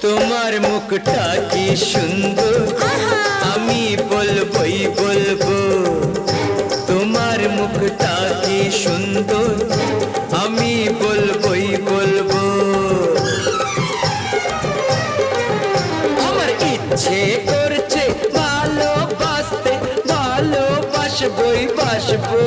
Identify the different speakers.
Speaker 1: তোমার মুখটা কি সুন্দর, আমি বলবই বলবো। তোমার মুখটা কি সুন্দর, আমি বলবই বলবো। আমার ইচ্ছে করছে ভালোবাসতে, ভালোবাসবই বাসবো।